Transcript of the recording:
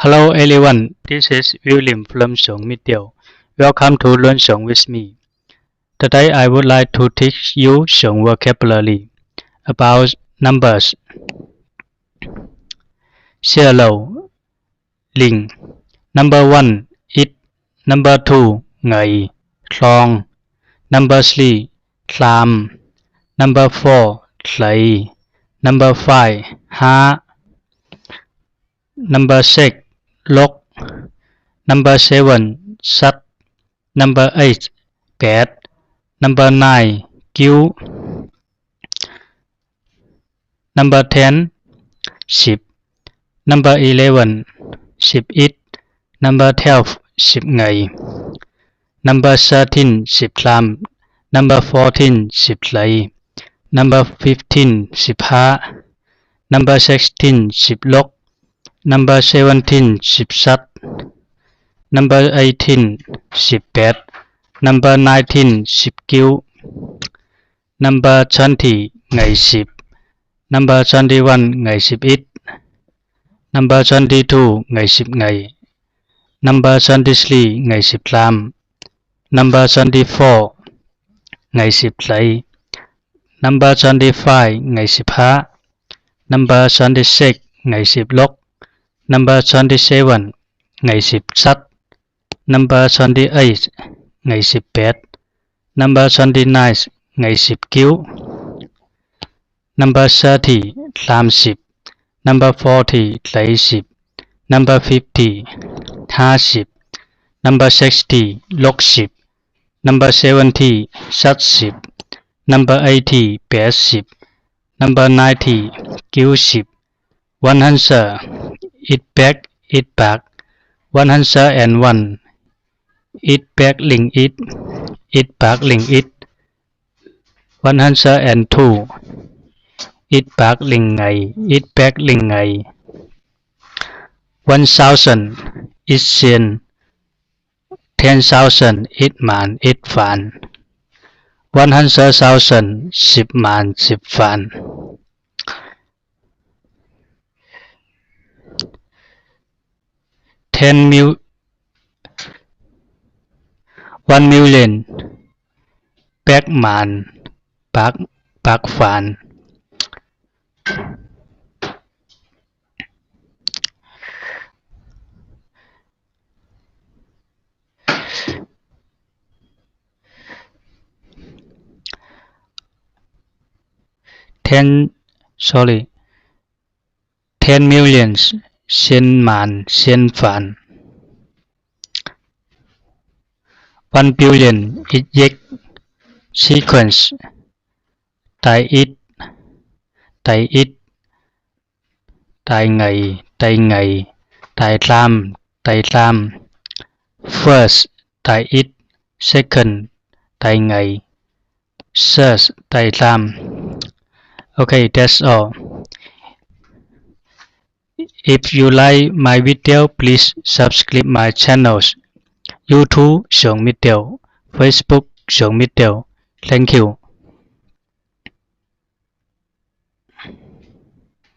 Hello everyone, this is William from Song Media. Welcome to Learn Song with me. Today I would like to teach you some vocabulary about numbers. Zero, linh. Number 1, it. Number 2, ngày, clong. Number 3, clam. Number 4, clay. Number 5, ha. Number 6, lốc. Number 7, sắt. Number 8, cat. Number 9, cứu. Number 10, ship. Number 11, ship it. Number 12, ship ngày. Number 13, ship clam. Number 14, ship clay. Number 15, ship ha. Number 16, ship lốc. Number 17, ship sắt. Number 18, ship pet. Number 19, ship cứu. Number 20, ngày ship. Number 21, ngày ship it. Number 22, ngày ship ngày. Number 23, ngày ship clam. Number 24, ngày ship clay. Number 25, ngày ship ha. Number 26, ngày ship lốc. Number 27, ngày ship sắt. Number 28, ngày ship pet. Number 29, ngày ship cứu. Number 30, clam ship. Number 40, clay ship. Number 50, ha ship. Number 60, log ship. Number 70, sắt ship. Number 80, pet ship. Number 90, cứu ship. 100, it back, it back. 101, it back link it back link it. 102, it back link ngày, it back link ngày. 1000, it xiên. 10,000, it man, it phản. 100,000, 10 man, 10 phản. 1 million, bác man, bác phản. 10 millions, 10 man, 10 phản. 1 billion, it yếc. Sequence, tại ít, tại ngày, tại lam. First, tại ít. Second, tại ngày. Third, tại lam. Okay, that's all. If you like my video, please subscribe my channels. YouTube Song Media, Facebook Song Media. Thank you.